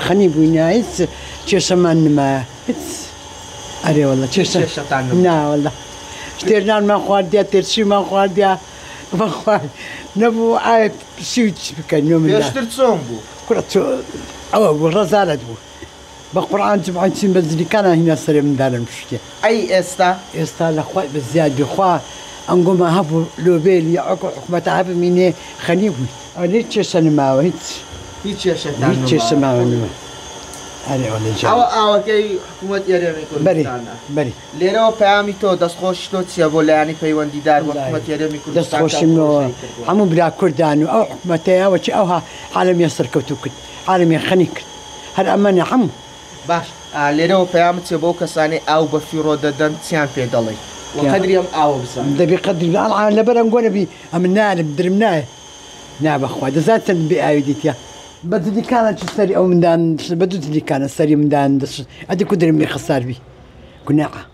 خني بوينايس تشيش من ما أري والله تشيش نا والله اشترنا ما خوارديا ترشي ما خوارديا ما خوارد نبو عيب سويت بكن يوم الله اشترت صومبو كرة أو رزالة بو بقرآن تبعين سين بزني كان هنا سري من دار المشكلة أي استا لخوي بزيادة خوا أنقوم هبو لوبيل يعقو حكمة هبو مني خنيبوي أنا تشيش ما وهيت هيتش ما أنا ولا جا أو كي حكومة يريم كردستان بري ليرو بيامي تو دستخوش تو تسيبولا يعني بيوان ديدار وحكومة يريم كردستان دستخوش إنه عمو بلا كردان أو حكومتها وش أوها عالم يسر كوتوكت عالم يخنيك هذا أمانة عمو باش ليرو بيامي تسيبو كساني أو بفيرو ددن تيان في دالي وقدر يوم أو بسان ده بقدر الآن لبنا نقول بي أمنا بدرمناه نعم أخوة ذات بأيديتيا بدي كانت تشتري أو من دان بدي كانت تشتري من دان أدي كدر مي خسار بي كناعة